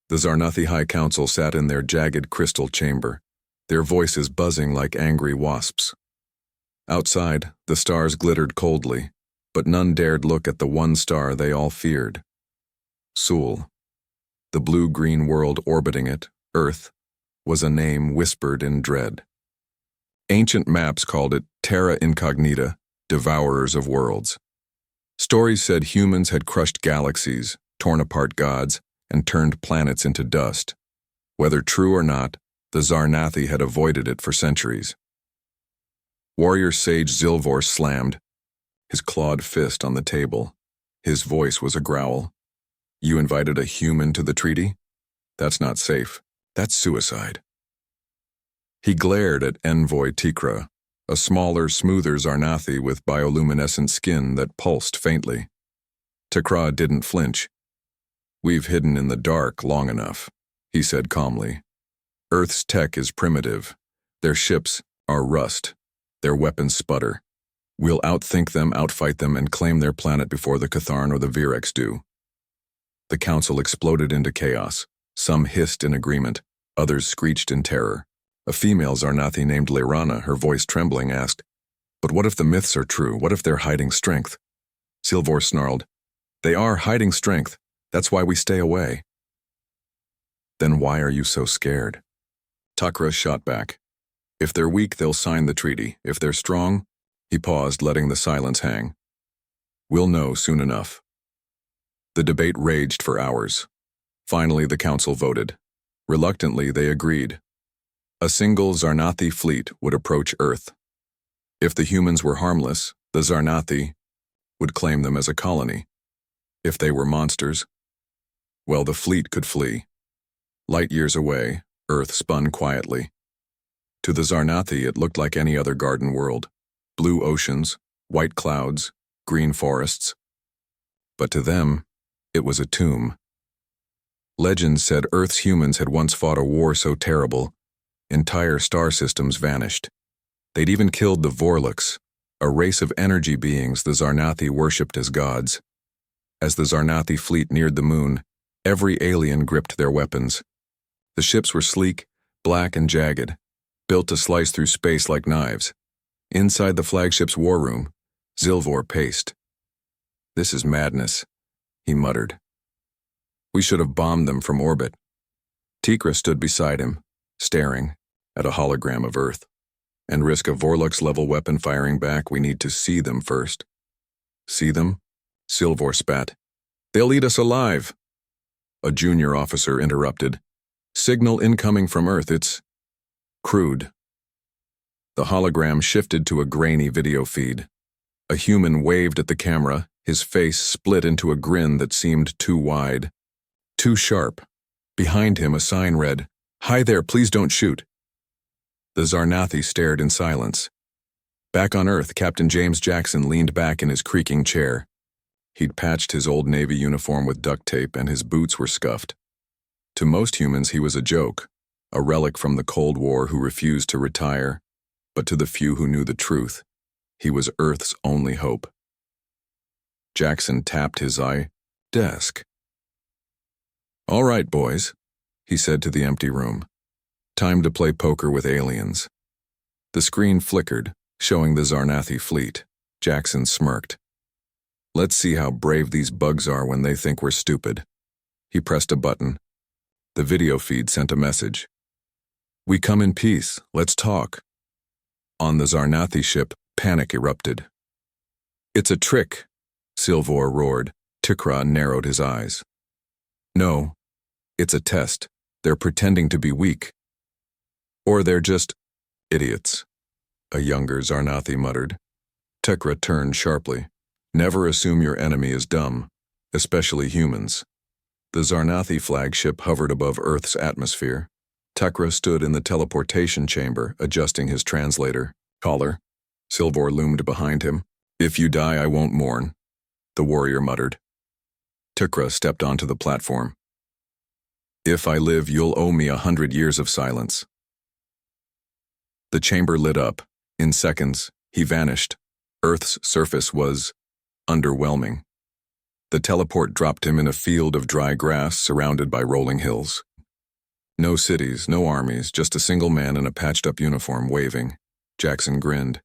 The Zarnathi High Council sat in their jagged crystal chamber, their voices buzzing like angry wasps. Outside, the stars glittered coldly, but none dared look at the one star they all feared. Sul. The blue-green world orbiting it, Earth, was a name whispered in dread. Ancient maps called it Terra Incognita, Devourers of Worlds. Stories said humans had crushed galaxies, torn apart gods, and turned planets into dust. Whether true or not, the Zarnathi had avoided it for centuries. Warrior Sage Zilvor slammed, his clawed fist on the table. His voice was a growl. You invited a human to the treaty? That's not safe. That's suicide. He glared at Envoy Tikra, a smaller, smoother Zarnathi with bioluminescent skin that pulsed faintly. Tikra didn't flinch. We've hidden in the dark long enough, he said calmly. Earth's tech is primitive. Their ships are rust. Their weapons sputter. We'll outthink them, outfight them, and claim their planet before the Catharn or the Virex do. The council exploded into chaos. Some hissed in agreement. Others screeched in terror. A female Zarnathi named Leirana, her voice trembling, asked, "But what if the myths are true? What if they're hiding strength?" Silvor snarled, "They are hiding strength. That's why we stay away." "Then why are you so scared?" Takra shot back. "If they're weak, they'll sign the treaty. If they're strong—" He paused, letting the silence hang. "We'll know soon enough." The debate raged for hours. Finally, the council voted. Reluctantly, they agreed. A single Zarnathi fleet would approach Earth. If the humans were harmless, the Zarnathi would claim them as a colony. If they were monsters, well, the fleet could flee. Light years away, Earth spun quietly. To the Zarnathi, it looked like any other garden world. Blue oceans, white clouds, green forests. But to them, it was a tomb. Legends said Earth's humans had once fought a war so terrible, entire star systems vanished. They'd even killed the Vorlux, a race of energy beings the Zarnathi worshipped as gods. As the Zarnathi fleet neared the moon, every alien gripped their weapons. The ships were sleek, black and jagged, built to slice through space like knives. Inside the flagship's war room, Zilvor paced. "This is madness," he muttered. "We should have bombed them from orbit." Tikra stood beside him, staring at a hologram of Earth. "And risk a Vorlux-level weapon firing back, we need to see them first." "See them?" Silvor spat. "They'll eat us alive." A junior officer interrupted. "Signal incoming from Earth, it's crude." The hologram shifted to a grainy video feed. A human waved at the camera, his face split into a grin that seemed too wide, too sharp. Behind him, a sign read, "Hi there, please don't shoot." The Zarnathi stared in silence. Back on Earth, Captain James Jackson leaned back in his creaking chair. He'd patched his old Navy uniform with duct tape and his boots were scuffed. To most humans, he was a joke, a relic from the Cold War who refused to retire. But to the few who knew the truth, he was Earth's only hope. Jackson tapped his desk. "All right, boys," he said to the empty room. "Time to play poker with aliens." The screen flickered, showing the Zarnathi fleet. Jackson smirked. "Let's see how brave these bugs are when they think we're stupid." He pressed a button. The video feed sent a message. "We come in peace. Let's talk." On the Zarnathi ship, panic erupted. "It's a trick," Silvor roared. Tikra narrowed his eyes. "No, it's a test. They're pretending to be weak. Or they're just idiots," a younger Zarnathi muttered. Tikra turned sharply. "Never assume your enemy is dumb, especially humans." The Zarnathi flagship hovered above Earth's atmosphere. Tikra stood in the teleportation chamber, adjusting his translator. "Caller." Silvor loomed behind him. "If you die, I won't mourn," the warrior muttered. Tikra stepped onto the platform. "If I live, you'll owe me 100 years of silence." The chamber lit up. In seconds, he vanished. Earth's surface was underwhelming. The teleport dropped him in a field of dry grass surrounded by rolling hills. No cities, no armies, just a single man in a patched-up uniform waving. Jackson grinned.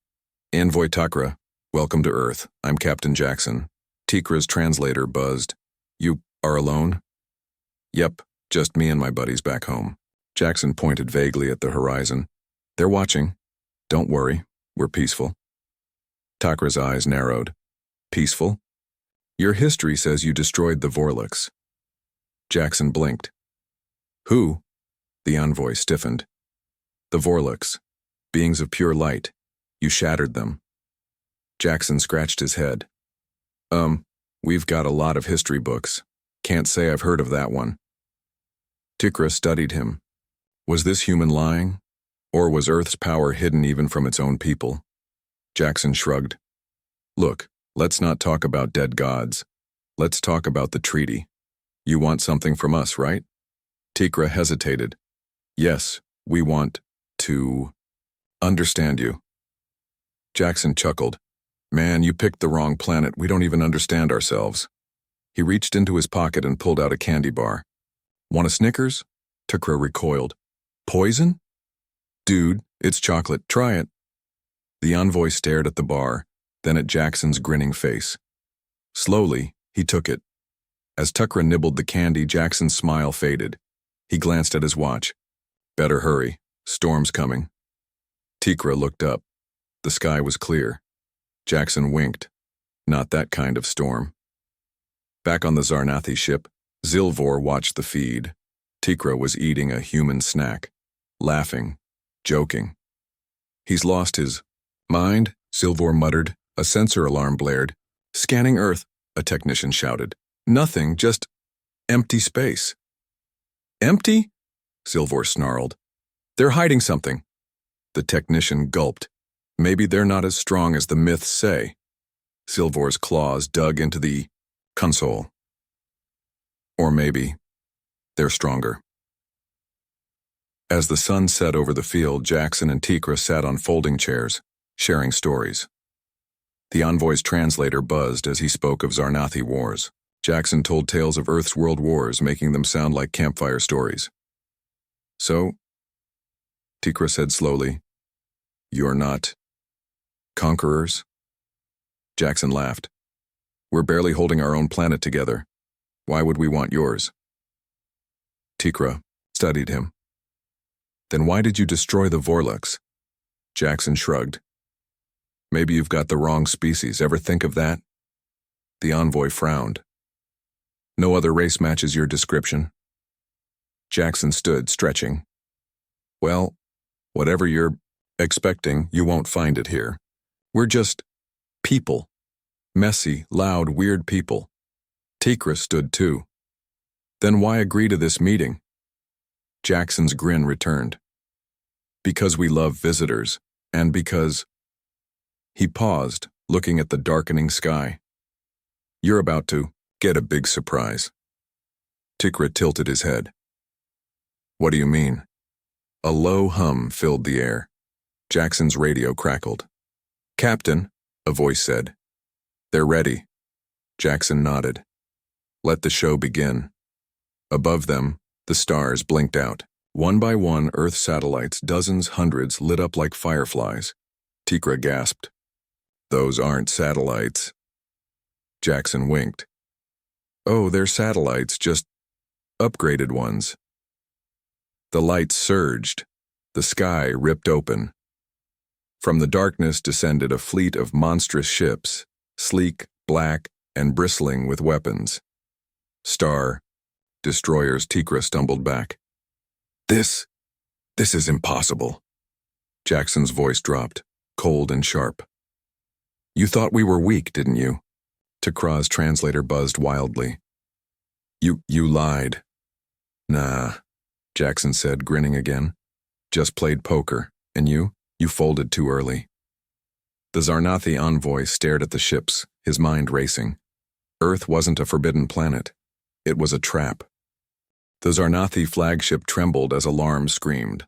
Envoy Takra, welcome to Earth. I'm Captain Jackson. Tikra's translator buzzed. You are alone? Yep, just me and my buddies back home. Jackson pointed vaguely at the horizon. They're watching. Don't worry, we're peaceful. Takra's eyes narrowed. Peaceful? Your history says you destroyed the Vorlux. Jackson blinked. Who? The envoy stiffened. The Vorlux, beings of pure light. You shattered them. Jackson scratched his head. We've got a lot of history books. Can't say I've heard of that one. Tikra studied him. Was this human lying? Or was Earth's power hidden even from its own people? Jackson shrugged. Look, let's not talk about dead gods. Let's talk about the treaty. You want something from us, right? Tikra hesitated. Yes, we want to understand you. Jackson chuckled. Man, you picked the wrong planet. We don't even understand ourselves. He reached into his pocket and pulled out a candy bar. Want a Snickers? Tikra recoiled. Poison? Dude, it's chocolate. Try it. The envoy stared at the bar, then at Jackson's grinning face. Slowly, he took it. As Tikra nibbled the candy, Jackson's smile faded. He glanced at his watch. Better hurry. Storm's coming. Tikra looked up. The sky was clear. Jackson winked. Not that kind of storm. Back on the Zarnathi ship, Zilvor watched the feed. Tikra was eating a human snack, laughing, joking. He's lost his mind, Zilvor muttered. A sensor alarm blared. Scanning Earth, a technician shouted. Nothing, just empty space. Empty? Zilvor snarled. They're hiding something. The technician gulped. Maybe they're not as strong as the myths say. Zilvor's claws dug into the console. Or maybe they're stronger. As the sun set over the field, Jackson and Tikra sat on folding chairs, sharing stories. The envoy's translator buzzed as he spoke of Zarnathi wars. Jackson told tales of Earth's world wars, making them sound like campfire stories. So, Tikra said slowly, you're not conquerors? Jackson laughed. We're barely holding our own planet together. Why would we want yours? Tikra studied him. Then why did you destroy the Vorlux? Jackson shrugged. Maybe you've got the wrong species. Ever think of that? The envoy frowned. No other race matches your description. Jackson stood, stretching. Well, whatever you're expecting, you won't find it here. We're just people. Messy, loud, weird people. Tikra stood too. Then why agree to this meeting? Jackson's grin returned. Because we love visitors, and because... He paused, looking at the darkening sky. You're about to get a big surprise. Tikra tilted his head. What do you mean? A low hum filled the air. Jackson's radio crackled. Captain, a voice said. They're ready. Jackson nodded. Let the show begin. Above them, the stars blinked out. One by one, Earth satellites, dozens, hundreds, lit up like fireflies. Tikra gasped. Those aren't satellites. Jackson winked. Oh, they're satellites, just upgraded ones. The lights surged. The sky ripped open. From the darkness descended a fleet of monstrous ships, sleek, black, and bristling with weapons. Destroyers. Tikra stumbled back. This is impossible. Jackson's voice dropped, cold and sharp. You thought we were weak, didn't you? Tikra's translator buzzed wildly. You lied. Nah, Jackson said, grinning again. Just played poker, and you folded too early. The Zarnathi envoy stared at the ships, his mind racing. Earth wasn't a forbidden planet. It was a trap. The Zarnathi flagship trembled as alarms screamed.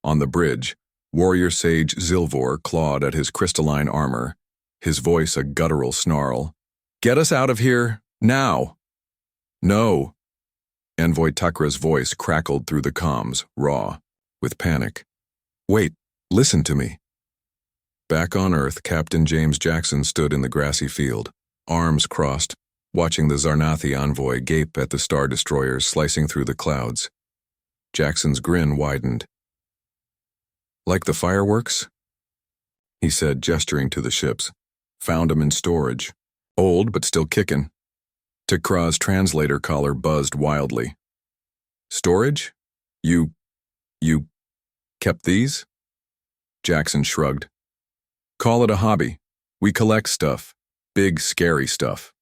On the bridge, warrior sage Zilvor clawed at his crystalline armor, his voice a guttural snarl. Get us out of here! Now! No! Envoy Tukra's voice crackled through the comms, raw, with panic. Wait, listen to me. Back on Earth, Captain James Jackson stood in the grassy field, arms crossed, watching the Zarnathi envoy gape at the Star Destroyers slicing through the clouds. Jackson's grin widened. Like the fireworks? He said, gesturing to the ships. Found 'em in storage. Old, but still kickin'. Tukra's translator collar buzzed wildly. Storage? You kept these? Jackson shrugged. Call it a hobby. We collect stuff. Big, scary stuff.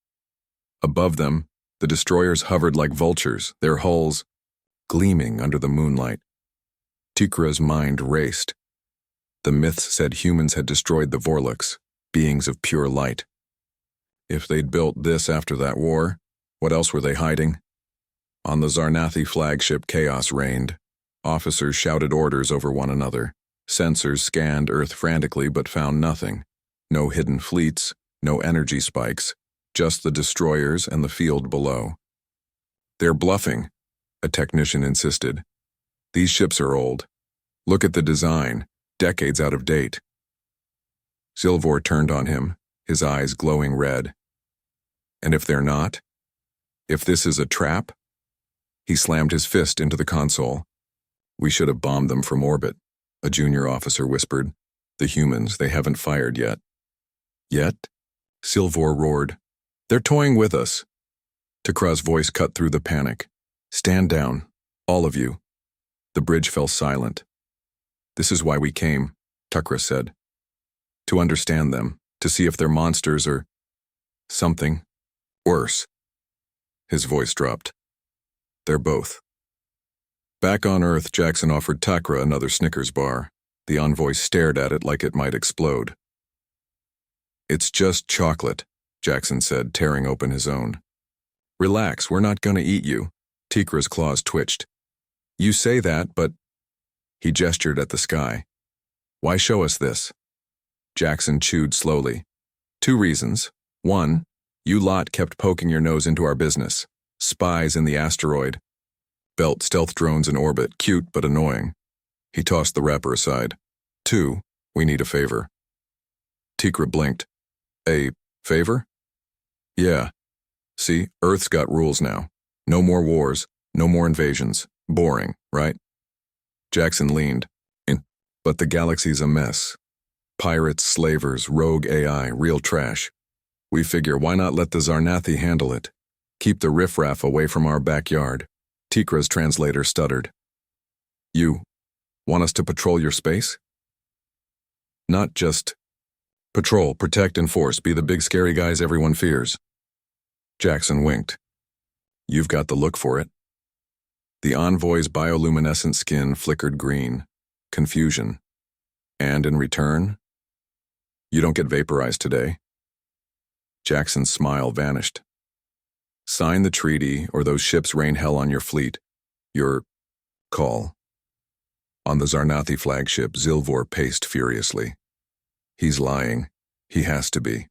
Above them, the destroyers hovered like vultures, their hulls gleaming under the moonlight. Tukra's mind raced. The myths said humans had destroyed the Vorlux, beings of pure light. If they'd built this after that war, what else were they hiding? On the Zarnathi flagship, chaos reigned. Officers shouted orders over one another. Sensors scanned Earth frantically but found nothing. No hidden fleets, no energy spikes, just the destroyers and the field below. They're bluffing, a technician insisted. These ships are old. Look at the design, decades out of date. Silvor turned on him, his eyes glowing red. And if they're not? If this is a trap? He slammed his fist into the console. We should have bombed them from orbit, a junior officer whispered. The humans, they haven't fired yet. Yet? Silvor roared. They're toying with us. Tukra's voice cut through the panic. Stand down, all of you. The bridge fell silent. This is why we came, Tukra said. To understand them, to see if they're monsters or something worse. His voice dropped. They're both. Back on Earth, Jackson offered Takra another Snickers bar. The envoy stared at it like it might explode. It's just chocolate, Jackson said, tearing open his own. Relax, we're not gonna eat you. Tikra's claws twitched. You say that, but... He gestured at the sky. Why show us this? Jackson chewed slowly. 2 reasons. 1, you lot kept poking your nose into our business. Spies in the asteroid. Belt stealth drones in orbit, cute but annoying. He tossed the wrapper aside. 2, we need a favor. Tikra blinked. A favor? Yeah. See, Earth's got rules now. No more wars, no more invasions. Boring, right? Jackson leaned. But the galaxy's a mess. Pirates, slavers, rogue AI, real trash. We figure why not let the Zarnathi handle it? Keep the riffraff away from our backyard. Tikra's translator stuttered. You want us to patrol your space? Not just patrol, protect, enforce, be the big scary guys everyone fears. Jackson winked. You've got the look for it. The envoy's bioluminescent skin flickered green. Confusion. And in return, you don't get vaporized today. Jackson's smile vanished. Sign the treaty, or those ships rain hell on your fleet. Your call. On the Zarnathi flagship, Zilvor paced furiously. He's lying. He has to be.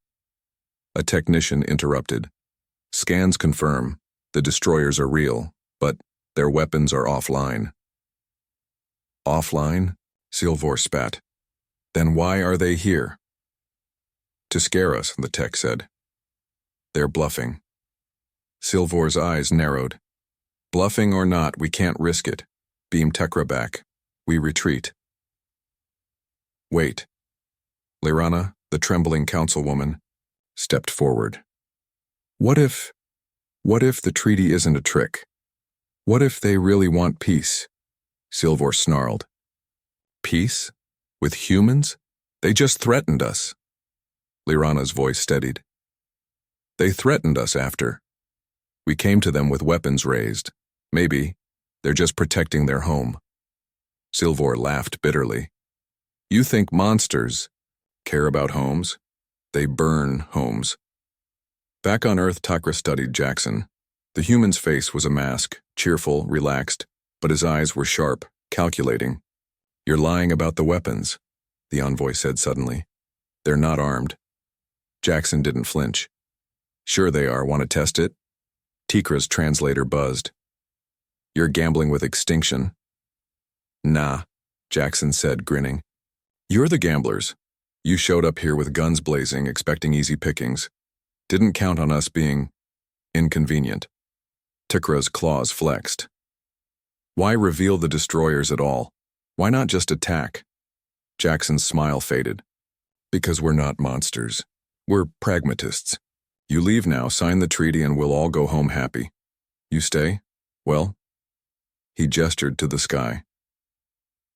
A technician interrupted. Scans confirm the destroyers are real, but their weapons are offline. Offline? Silvor spat. Then why are they here? To scare us, the tech said. They're bluffing. Silvor's eyes narrowed. Bluffing or not, we can't risk it. Beam Tekra back. We retreat. Wait. Lirana, the trembling councilwoman, stepped forward. What if the treaty isn't a trick? What if they really want peace? Silvor snarled. Peace? With humans? They just threatened us. Lirana's voice steadied. They threatened us after. We came to them with weapons raised. Maybe they're just protecting their home. Silvor laughed bitterly. You think monsters care about homes? They burn homes. Back on Earth, Takra studied Jackson. The human's face was a mask, cheerful, relaxed, but his eyes were sharp, calculating. You're lying about the weapons, the envoy said suddenly. They're not armed. Jackson didn't flinch. Sure they are, want to test it? Tikra's translator buzzed. You're gambling with extinction. Nah, Jackson said, grinning. You're the gamblers. You showed up here with guns blazing, expecting easy pickings. Didn't count on us being inconvenient. Tikra's claws flexed. Why reveal the destroyers at all? Why not just attack? Jackson's smile faded. Because we're not monsters. We're pragmatists. You leave now, sign the treaty, and we'll all go home happy. You stay? Well? He gestured to the sky.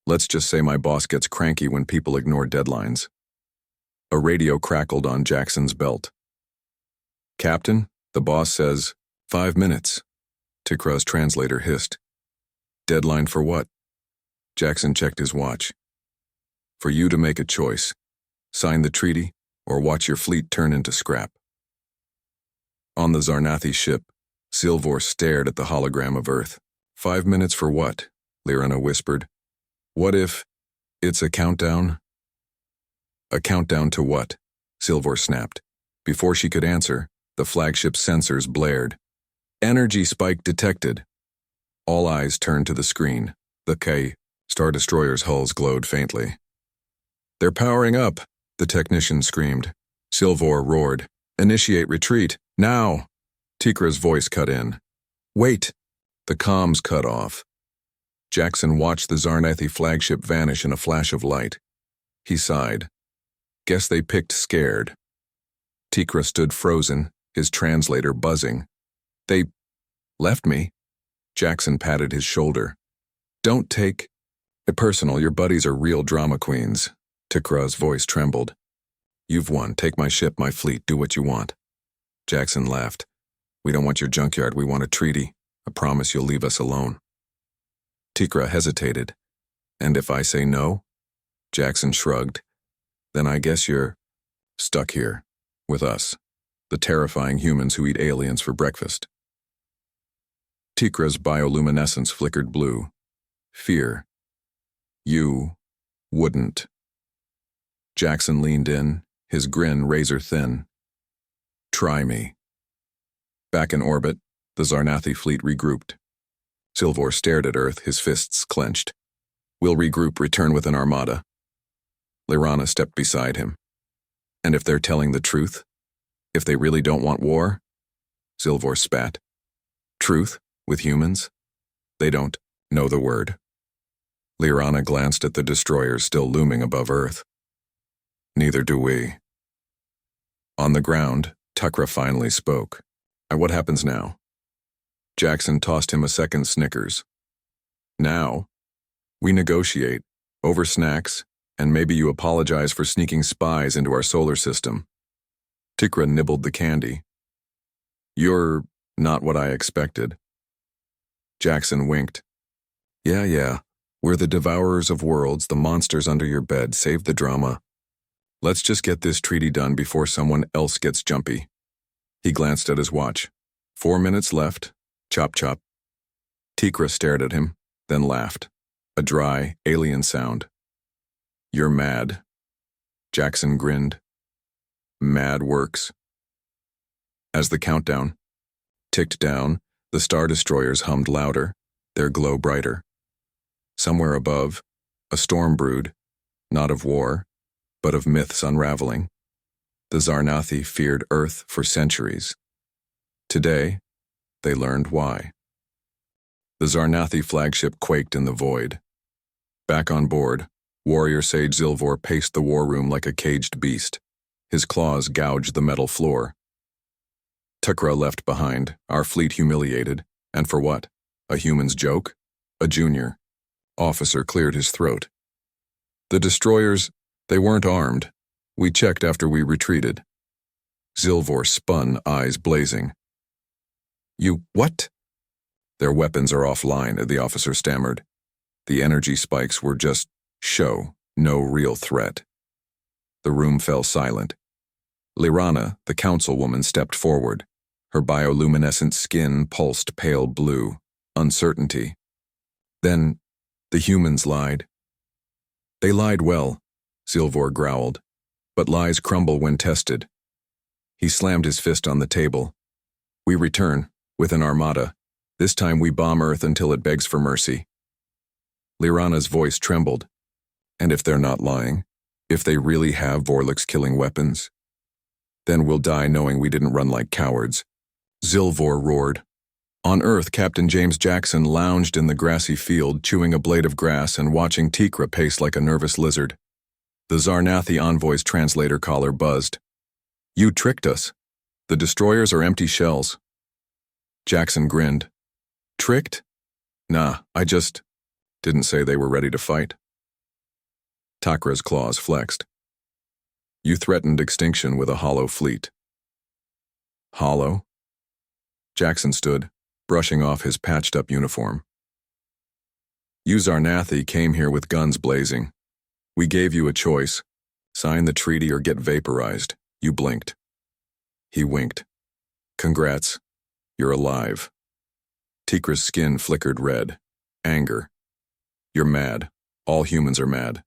Let's just say my boss gets cranky when people ignore deadlines. A radio crackled on Jackson's belt. Captain, the boss says, 5 minutes. Tikra's translator hissed. Deadline for what? Jackson checked his watch. For you to make a choice. Sign the treaty, or watch your fleet turn into scrap. On the Zarnathi ship, Silvor stared at the hologram of Earth. 5 minutes for what? Lyrana whispered. What if it's a countdown? A countdown to what? Silvor snapped. Before she could answer, the flagship's sensors blared. Energy spike detected. All eyes turned to the screen. The K Star Destroyer's hulls glowed faintly. They're powering up, the technician screamed. Silvor roared. Initiate retreat, now! Tikra's voice cut in. Wait! The comms cut off. Jackson watched the Zarnathi flagship vanish in a flash of light. He sighed. Guess they picked scared. Tikra stood frozen, his translator buzzing. They left me. Jackson patted his shoulder. Don't take it personal, your buddies are real drama queens. Tikra's voice trembled. You've won, take my ship, my fleet, do what you want. Jackson laughed. We don't want your junkyard, we want a treaty. I promise you'll leave us alone. Tikra hesitated. And if I say no? Jackson shrugged. Then I guess you're stuck here, with us, the terrifying humans who eat aliens for breakfast. Tikra's bioluminescence flickered blue. Fear. You wouldn't. Jackson leaned in, his grin razor thin. Try me. Back in orbit, the Zarnathi fleet regrouped. Silvor stared at Earth, his fists clenched. We'll regroup, return with an armada. Lyrana stepped beside him. And if they're telling the truth? If they really don't want war? Silvor spat. Truth? With humans? They don't know the word. Lyrana glanced at the destroyers still looming above Earth. Neither do we. On the ground, Tikra finally spoke. What happens now? Jackson tossed him a second Snickers. Now? We negotiate, over snacks, and maybe you apologize for sneaking spies into our solar system. Tikra nibbled the candy. You're not what I expected. Jackson winked. Yeah, we're the devourers of worlds, the monsters under your bed, save the drama. Let's just get this treaty done before someone else gets jumpy. He glanced at his watch. 4 minutes left. Chop chop. Tikra stared at him, then laughed. A dry, alien sound. You're mad. Jackson grinned. Mad works. As the countdown ticked down, the Star Destroyers hummed louder, their glow brighter. Somewhere above, a storm brewed, not of war, but of myths unraveling. The Zarnathi feared Earth for centuries. Today, they learned why. The Zarnathi flagship quaked in the void. Back on board, warrior sage Silvor paced the war room like a caged beast. His claws gouged the metal floor. Tikra left behind, our fleet humiliated. And for what? A human's joke? A junior. Officer cleared his throat. The destroyers, they weren't armed. We checked after we retreated. Silvor spun, eyes blazing. You what? Their weapons are offline, the officer stammered. The energy spikes were just show, no real threat. The room fell silent. Lyrana, the councilwoman, stepped forward. Her bioluminescent skin pulsed pale blue, uncertainty. Then, the humans lied. They lied well, Silvor growled, but lies crumble when tested. He slammed his fist on the table. We return, With an armada. This time we bomb Earth until it begs for mercy. Lyrana's voice trembled. And if they're not lying? If they really have Vorlix-killing weapons? Then we'll die knowing we didn't run like cowards. Zilvor roared. On Earth, Captain James Jackson lounged in the grassy field, chewing a blade of grass and watching Tikra pace like a nervous lizard. The Zarnathi envoy's translator collar buzzed. You tricked us. The destroyers are empty shells. Jackson grinned. Tricked? Nah, I just didn't say they were ready to fight. Takra's claws flexed. You threatened extinction with a hollow fleet. Hollow? Jackson stood, brushing off his patched-up uniform. You Zarnathi came here with guns blazing. We gave you a choice. Sign the treaty or get vaporized. You blinked. He winked. Congrats. You're alive. Tikra's skin flickered red. Anger. You're mad. All humans are mad.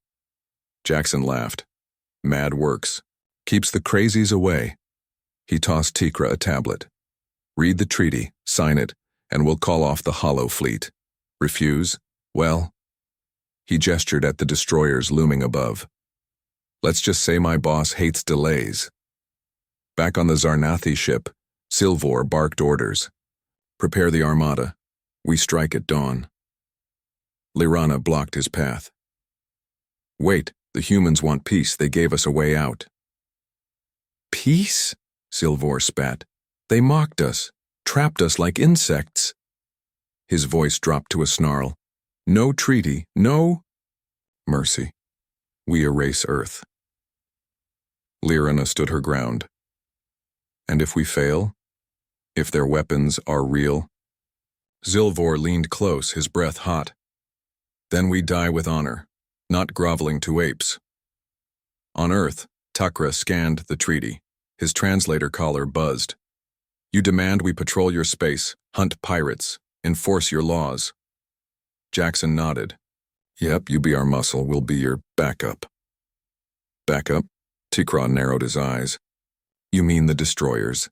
Jackson laughed. Mad works. Keeps the crazies away. He tossed Tikra a tablet. Read the treaty, sign it, and we'll call off the Hollow Fleet. Refuse? Well? He gestured at the destroyers looming above. Let's just say my boss hates delays. Back on the Zarnathi ship, Silvor barked orders. Prepare the armada. We strike at dawn. Lyrana blocked his path. Wait, the humans want peace. They gave us a way out. Peace? Silvor spat. They mocked us, trapped us like insects. His voice dropped to a snarl. No treaty, no mercy. We erase Earth. Lyrana stood her ground. And if we fail? If their weapons are real? Zilvor leaned close, his breath hot. Then we die with honor, not groveling to apes. On Earth, Takra scanned the treaty. His translator collar buzzed. You demand we patrol your space, hunt pirates, enforce your laws. Jackson nodded. Yep, you be our muscle, we'll be your backup. Backup? Tikra narrowed his eyes. You mean the destroyers?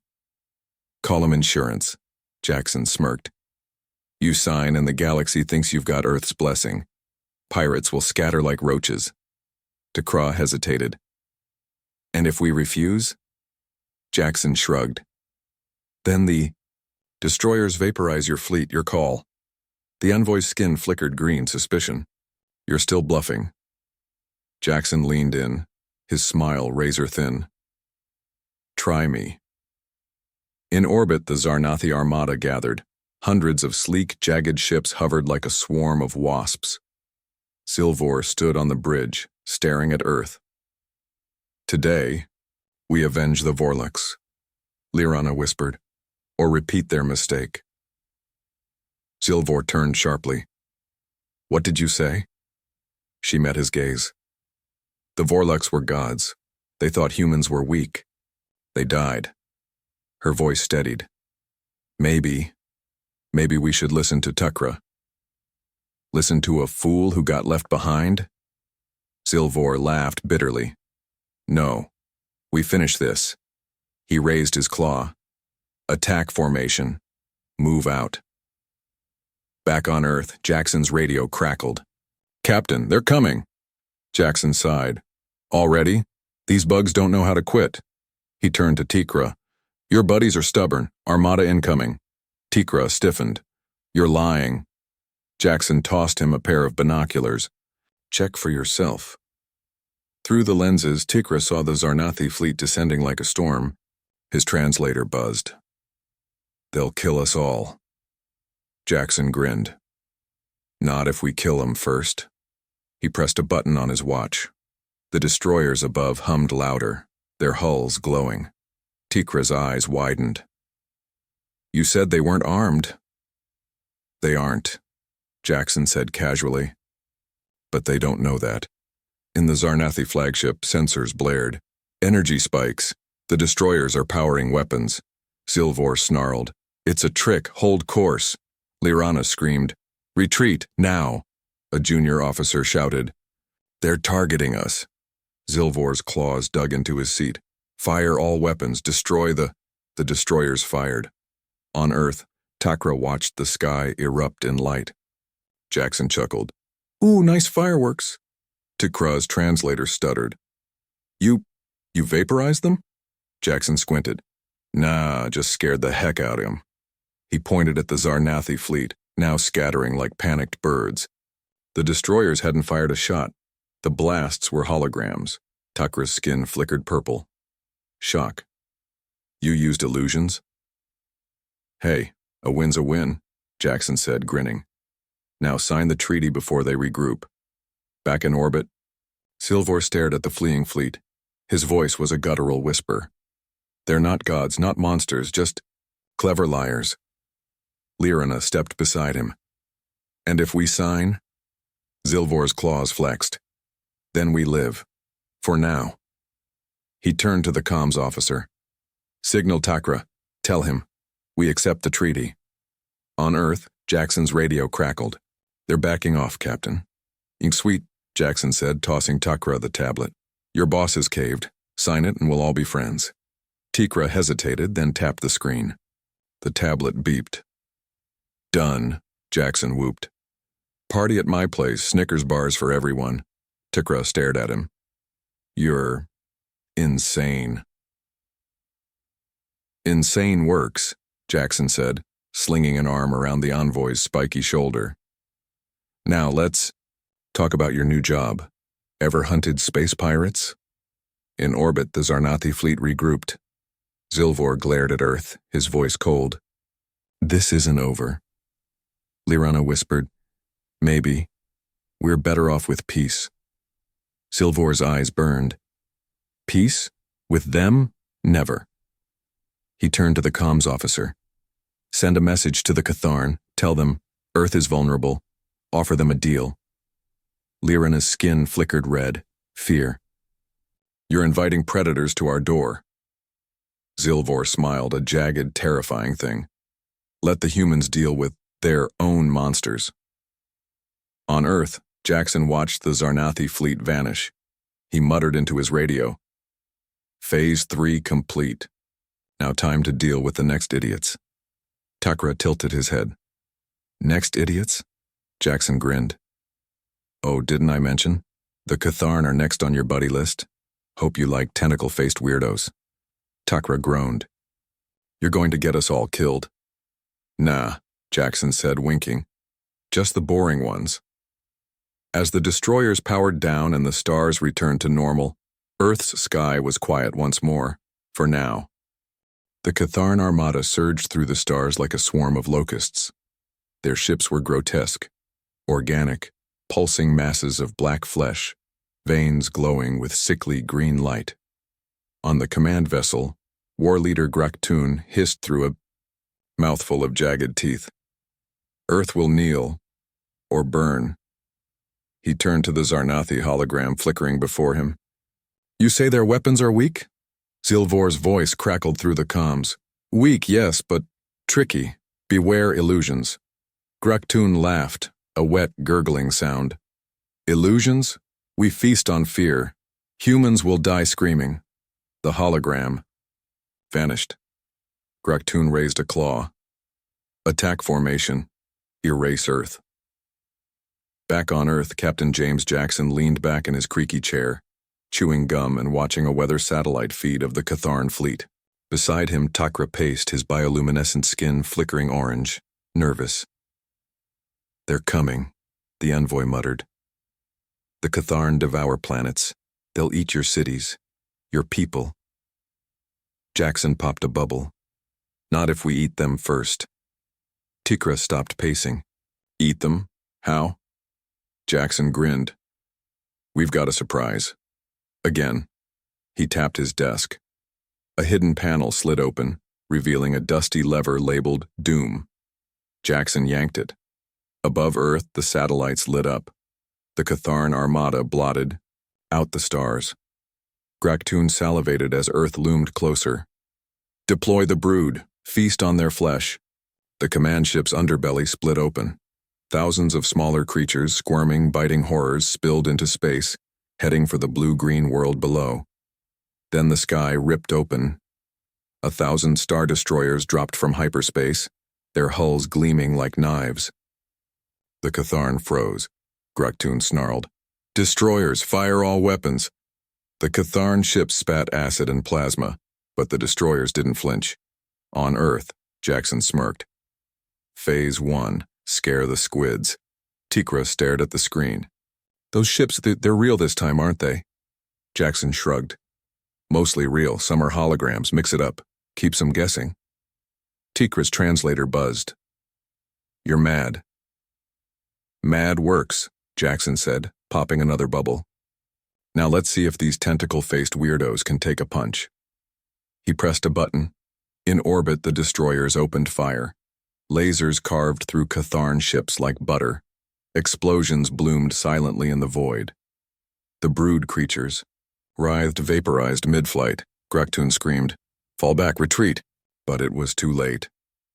Call them insurance. Jackson smirked. You sign and the galaxy thinks you've got Earth's blessing. Pirates will scatter like roaches. Tikra hesitated. And if we refuse? Jackson shrugged. Then the destroyers vaporize your fleet, your call. The envoy's skin flickered green suspicion. You're still bluffing. Jackson leaned in, his smile razor-thin. Try me. In orbit, the Zarnathi armada gathered. Hundreds of sleek, jagged ships hovered like a swarm of wasps. Silvor stood on the bridge, staring at Earth. Today, we avenge the Vorlix, Lyrana whispered, or repeat their mistake. Silvor turned sharply. What did you say? She met his gaze. The Vorlux were gods. They thought humans were weak. They died. Her voice steadied. Maybe we should listen to Takra. Listen to a fool who got left behind? Silvor laughed bitterly. No, we finish this. He raised his claw. Attack formation. Move out. Back on Earth, Jackson's radio crackled. Captain, they're coming. Jackson sighed. Already? These bugs don't know how to quit. He turned to Tikra. Your buddies are stubborn. Armada incoming. Tikra stiffened. You're lying. Jackson tossed him a pair of binoculars. Check for yourself. Through the lenses, Tikra saw the Zarnathi fleet descending like a storm. His translator buzzed. They'll kill us all. Jackson grinned. Not if we kill them first. He pressed a button on his watch. The destroyers above hummed louder, their hulls glowing. Tikra's eyes widened. You said they weren't armed. They aren't, Jackson said casually. But they don't know that. In the Zarnathi flagship, sensors blared. Energy spikes. The destroyers are powering weapons. Silvor snarled. It's a trick. Hold course. Lyrana screamed. Retreat, now. A junior officer shouted. They're targeting us. Zilvor's claws dug into his seat. Fire all weapons. Destroy the destroyers fired. On Earth, Takra watched the sky erupt in light. Jackson chuckled. Ooh, nice fireworks. Takra's translator stuttered. You vaporized them? Jackson squinted. Nah, just scared the heck out of him. He pointed at the Zarnathi fleet, now scattering like panicked birds. The destroyers hadn't fired a shot. The blasts were holograms. Takra's skin flickered purple. Shock. You used illusions? Hey, a win's a win, Jackson said, grinning. Now sign the treaty before they regroup. Back in orbit? Silvor stared at the fleeing fleet. His voice was a guttural whisper. They're not gods, not monsters, just clever liars. Lyrana stepped beside him. And if we sign? Zilvor's claws flexed. Then we live. For now. He turned to the comms officer. Signal Takra. Tell him. We accept the treaty. On Earth, Jackson's radio crackled. They're backing off, Captain. Sweet, Jackson said, tossing Takra the tablet. Your boss has caved. Sign it and we'll all be friends. Tikra hesitated, then tapped the screen. The tablet beeped. Done, Jackson whooped. Party at my place, Snickers bars for everyone. Tikra stared at him. You're insane. Insane works, Jackson said, slinging an arm around the envoy's spiky shoulder. Now let's talk about your new job. Ever hunted space pirates? In orbit, the Zarnathi fleet regrouped. Zilvor glared at Earth, his voice cold. This isn't over. Lyrana whispered, Maybe. We're better off with peace. Silvor's eyes burned. Peace? With them? Never. He turned to the comms officer. Send a message to the Catharn. Tell them, Earth is vulnerable. Offer them a deal. Lyrana's skin flickered red. Fear. You're inviting predators to our door. Zilvor smiled, a jagged, terrifying thing. Let the humans deal with their own monsters. On Earth, Jackson watched the Zarnathi fleet vanish. He muttered into his radio. Phase 3 complete. Now time to deal with the next idiots. Takra tilted his head. Next idiots? Jackson grinned. Oh, didn't I mention? The Catharn are next on your buddy list. Hope you like tentacle-faced weirdos. Takra groaned. You're going to get us all killed. Nah, Jackson said, winking. Just the boring ones. As the destroyers powered down and the stars returned to normal, Earth's sky was quiet once more, for now. The Catharn armada surged through the stars like a swarm of locusts. Their ships were grotesque, organic, pulsing masses of black flesh, veins glowing with sickly green light. On the command vessel, war leader Graktun hissed through a mouthful of jagged teeth. Earth will kneel, or burn. He turned to the Zarnathi hologram flickering before him. You say their weapons are weak? Zilvor's voice crackled through the comms. Weak, yes, but tricky. Beware illusions. Graktun laughed, a wet, gurgling sound. Illusions? We feast on fear. Humans will die screaming. The hologram vanished. Graktun raised a claw. Attack formation. Erase Earth. Back on Earth, Captain James Jackson leaned back in his creaky chair, chewing gum and watching a weather satellite feed of the Catharn fleet. Beside him, Takra paced, his bioluminescent skin flickering orange, nervous. They're coming, the envoy muttered. The Catharn devour planets. They'll eat your cities, your people. Jackson popped a bubble. Not if we eat them first. Tikra stopped pacing. Eat them? How? Jackson grinned. We've got a surprise. Again. He tapped his desk. A hidden panel slid open, revealing a dusty lever labeled Doom. Jackson yanked it. Above Earth, the satellites lit up. The Catharn armada blotted out the stars. Graktun salivated as Earth loomed closer. Deploy the brood. Feast on their flesh. The command ship's underbelly split open. Thousands of smaller creatures, squirming, biting horrors, spilled into space, heading for the blue-green world below. Then the sky ripped open. 1,000 star destroyers dropped from hyperspace, their hulls gleaming like knives. The Catharn froze. Gruktoon snarled, "Destroyers, fire all weapons!" The Catharn ships spat acid and plasma, but the destroyers didn't flinch. On Earth, Jackson smirked. Phase 1, scare the squids. Tikra stared at the screen. "Those ships, they're real this time, aren't they?" Jackson shrugged. "Mostly real, some are holograms, mix it up. Keeps them guessing." Tikra's translator buzzed. "You're mad." "Mad works," Jackson said, popping another bubble. "Now let's see if these tentacle-faced weirdos can take a punch." He pressed a button. In orbit, the destroyers opened fire. Lasers carved through Catharn ships like butter. Explosions bloomed silently in the void. The brood creatures writhed, vaporized mid-flight. Gruktoon screamed, "Fall back, retreat!" But it was too late.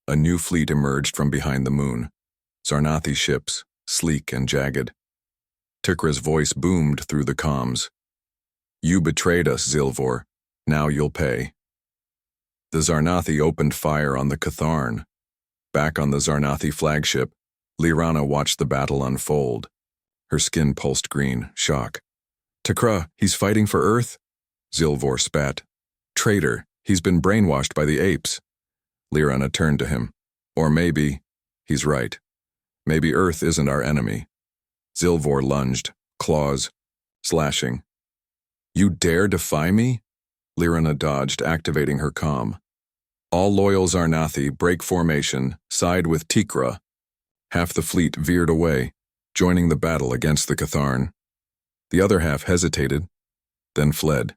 A new fleet emerged from behind the moon. Zarnathi ships, sleek and jagged. Tikra's voice boomed through the comms. "You betrayed us, Zilvor. Now you'll pay." The Zarnathi opened fire on the Catharn. Back on the Zarnathi flagship, Lirana watched the battle unfold. Her skin pulsed green, shock. "Tikra, he's fighting for Earth?" Zilvor spat. "Traitor, he's been brainwashed by the apes." Lirana turned to him. "Or maybe, he's right. Maybe Earth isn't our enemy." Zilvor lunged, claws, slashing. "You dare defy me?" Lirana dodged, activating her comm. "All loyal Zarnathi, break formation, side with Tikra." Half the fleet veered away, joining the battle against the Catharn. The other half hesitated, then fled.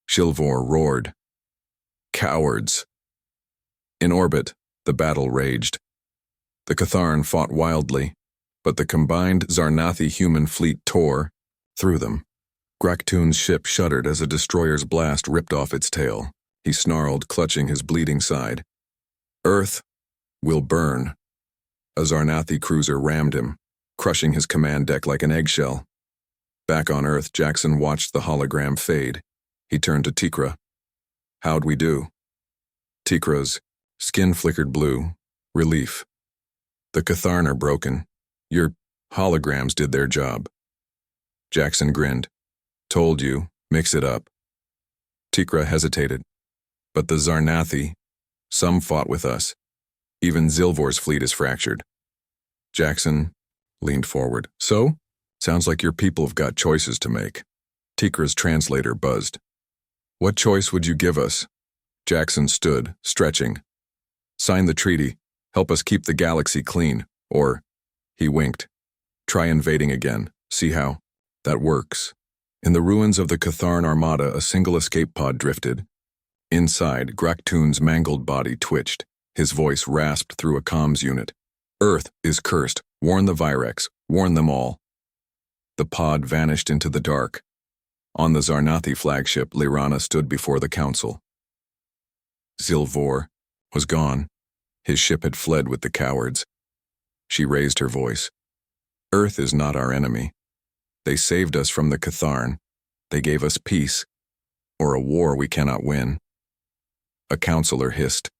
Zilvor roared, "Cowards!" In orbit, the battle raged. The Catharn fought wildly, but the combined Zarnathi human fleet tore through them. Gruktoon's ship shuddered as a destroyer's blast ripped off its tail. He snarled, clutching his bleeding side. "Earth will burn." A Zarnathi cruiser rammed him, crushing his command deck like an eggshell. Back on Earth, Jackson watched the hologram fade. He turned to Tikra. "How'd we do?" Tikra's skin flickered blue. Relief. "The Catharn are broken. Your holograms did their job." Jackson grinned. "Told you, mix it up." Tikra hesitated. "But the Zarnathi, some fought with us. Even Zilvor's fleet is fractured." Jackson leaned forward. "So? Sounds like your people have got choices to make." Tikra's translator buzzed. "What choice would you give us?" Jackson stood, stretching. "Sign the treaty. Help us keep the galaxy clean. Or," he winked, "try invading again. See how that works." In the ruins of the Catharn Armada, a single escape pod drifted. Inside, Gruktoon's mangled body twitched. His voice rasped through a comms unit. "Earth is cursed. Warn the Virex. Warn them all." The pod vanished into the dark. On the Zarnathi flagship, Lirana stood before the council. Zilvor was gone. His ship had fled with the cowards. She raised her voice. "Earth is not our enemy. They saved us from the Catharn. They gave us peace, or a war we cannot win." A counselor hissed.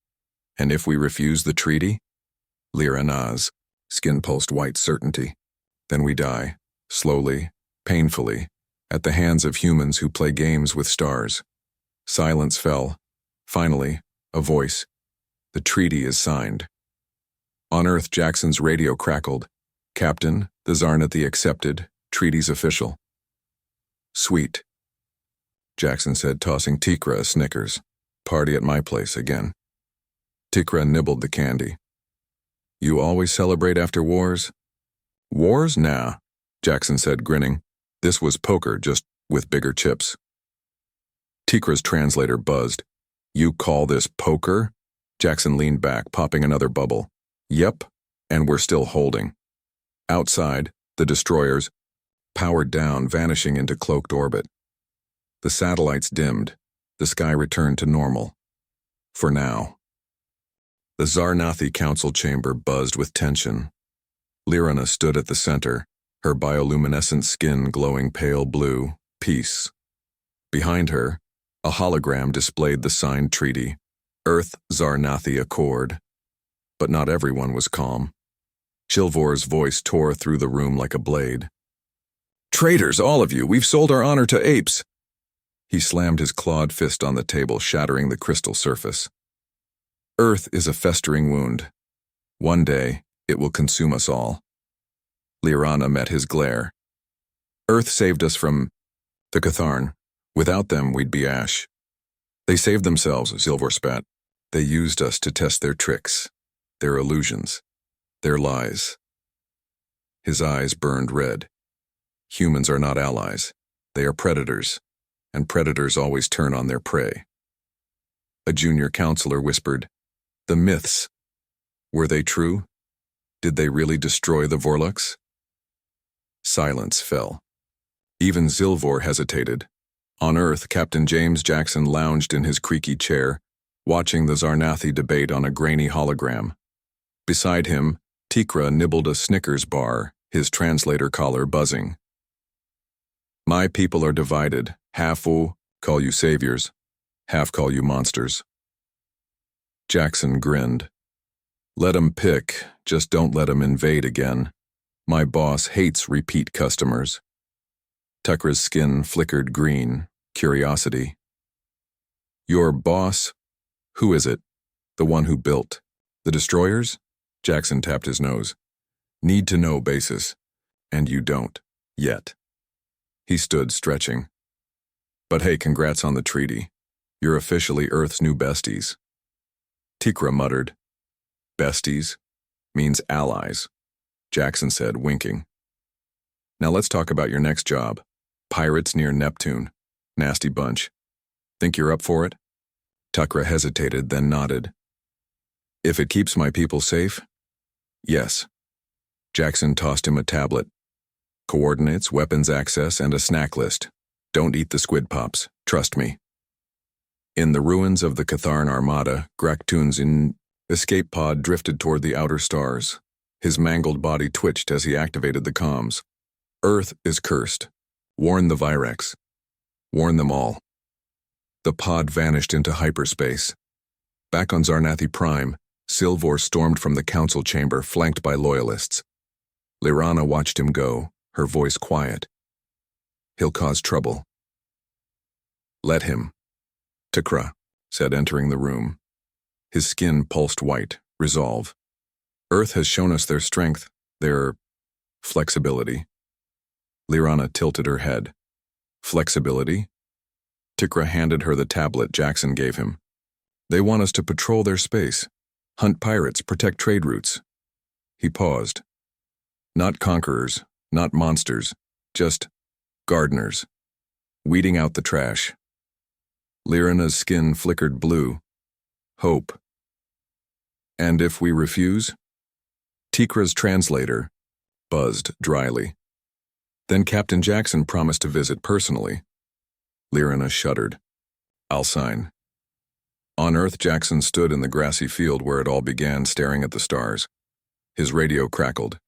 "And if we refuse the treaty?" Lirana's skin pulsed white certainty. "Then we die, slowly, painfully, at the hands of humans who play games with stars." Silence fell. Finally, a voice. "The treaty is signed." On Earth, Jackson's radio crackled. "Captain, the Zarnathi accepted. Treaty's official." "Sweet," Jackson said, tossing Tikra a Snickers. "Party at my place again." Tikra nibbled the candy. "You always celebrate after wars?" "Wars? Nah," Jackson said, grinning. "This was poker, just with bigger chips." Tikra's translator buzzed. "You call this poker?" Jackson leaned back, popping another bubble. "Yep, and we're still holding." Outside, the destroyers powered down, vanishing into cloaked orbit. The satellites dimmed. The sky returned to normal. For now. The Zarnathi council chamber buzzed with tension. Lirana stood at the center, her bioluminescent skin glowing pale blue. Peace. Behind her, a hologram displayed the signed treaty, Earth-Zarnathi Accord. But not everyone was calm. Shilvor's voice tore through the room like a blade. "Traitors, all of you! We've sold our honor to apes!" He slammed his clawed fist on the table, shattering the crystal surface. "Earth is a festering wound. One day, it will consume us all." Liarana met his glare. "Earth saved us from the Catharn. Without them, we'd be ash." "They saved themselves," Silvor spat. "They used us to test their tricks, their illusions, their lies." His eyes burned red. "Humans are not allies. They are predators, and predators always turn on their prey." A junior counselor whispered, "The myths. Were they true? Did they really destroy the Vorlux?" Silence fell. Even Zilvor hesitated. On Earth, Captain James Jackson lounged in his creaky chair, watching the Zarnathi debate on a grainy hologram. Beside him, Tikra nibbled a Snickers bar, his translator collar buzzing. "My people are divided. Half will call you saviors, half call you monsters." Jackson grinned. "Let 'em pick, just don't let 'em invade again. My boss hates repeat customers." Tuckra's skin flickered green, curiosity. "Your boss? Who is it? The one who built the destroyers?" Jackson tapped his nose. "Need to know basis. And you don't. Yet." He stood, stretching. "But hey, congrats on the treaty. You're officially Earth's new besties." Tikra muttered. "Besties? Means allies," Jackson said, winking. "Now let's talk about your next job. Pirates near Neptune. Nasty bunch. Think you're up for it?" Tukra hesitated, then nodded. "If it keeps my people safe? Yes." Jackson tossed him a tablet. "Coordinates, weapons access, and a snack list. Don't eat the squid pops. Trust me." In the ruins of the Catharn Armada, Graktun's escape pod drifted toward the outer stars. His mangled body twitched as he activated the comms. "Earth is cursed. Warn the Virex. Warn them all." The pod vanished into hyperspace. Back on Zarnathi Prime, Silvor stormed from the council chamber, flanked by loyalists. Liarana watched him go, her voice quiet. "He'll cause trouble." "Let him," Tikra said, entering the room. His skin pulsed white, resolve. "Earth has shown us their strength, their flexibility." Liarana tilted her head. "Flexibility?" Tikra handed her the tablet Jackson gave him. "They want us to patrol their space, hunt pirates, protect trade routes." He paused. "Not conquerors, not monsters, just gardeners, weeding out the trash." Liarana's skin flickered blue. "Hope." "And if we refuse?" Tikra's translator buzzed dryly. "Then Captain Jackson promised to visit personally." Liarana shuddered. "I'll sign." On Earth, Jackson stood in the grassy field where it all began, staring at the stars. His radio crackled.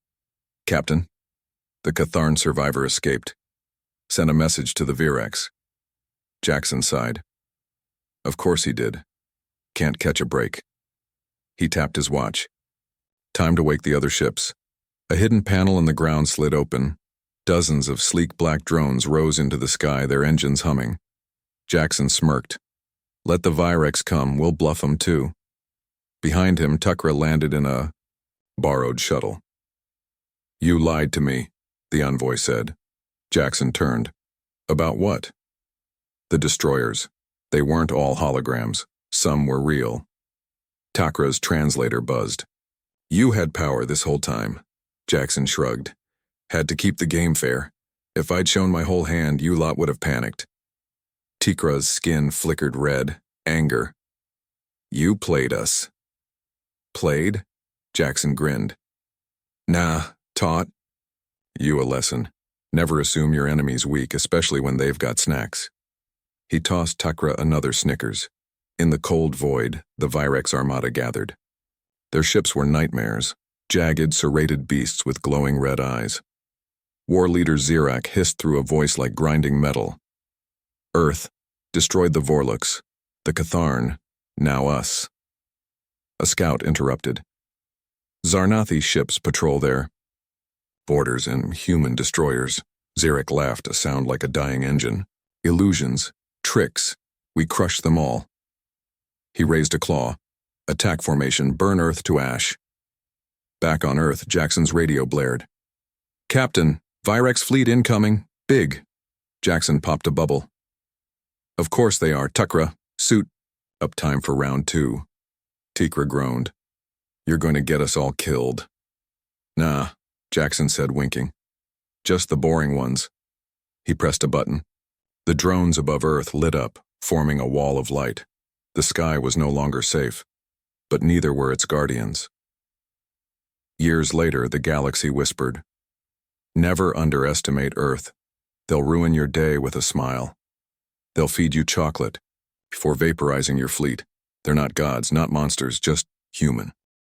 "Captain, the Catharn survivor escaped. Sent a message to the Virex." Jackson sighed. "Of course he did. Can't catch a break." He tapped his watch. Time to wake the other ships. A hidden panel in the ground slid open. Dozens of sleek black drones rose into the sky, their engines humming. Jackson smirked. "Let the Virex come, we'll bluff 'em too." Behind him, Tukra landed in a borrowed shuttle. "You lied to me," the envoy said. Jackson turned. "About what?" "The destroyers. They weren't all holograms. Some were real." Takra's translator buzzed. "You had power this whole time." Jackson shrugged. "Had to keep the game fair. If I'd shown my whole hand, you lot would have panicked." Tikra's skin flickered red, anger. "You played us." "Played?" Jackson grinned. "Nah, taught you a lesson. Never assume your enemy's weak, especially when they've got snacks." He tossed Takra another Snickers. In the cold void, the Virex Armada gathered. Their ships were nightmares, jagged, serrated beasts with glowing red eyes. War leader Zirak hissed through a voice like grinding metal. "Earth, destroyed the Vorlux. The Catharn, now us." A scout interrupted. Zarnathi ships patrol there. Boarders and human destroyers. Zarek laughed, a sound like a dying engine. Illusions. Tricks. We crush them all. He raised a claw. Attack formation, burn Earth to ash. Back on Earth, Jackson's radio blared. Captain, Virex fleet incoming. Big. Jackson popped a bubble. Of course they are, Tukra. Suit. Up time for round 2. Tikra groaned. You're going to get us all killed. Nah, Jackson said, winking. Just the boring ones. He pressed a button. The drones above Earth lit up, forming a wall of light. The sky was no longer safe, but neither were its guardians. Years later, the galaxy whispered, "Never underestimate Earth. They'll ruin your day with a smile. They'll feed you chocolate before vaporizing your fleet. They're not gods, not monsters, just human."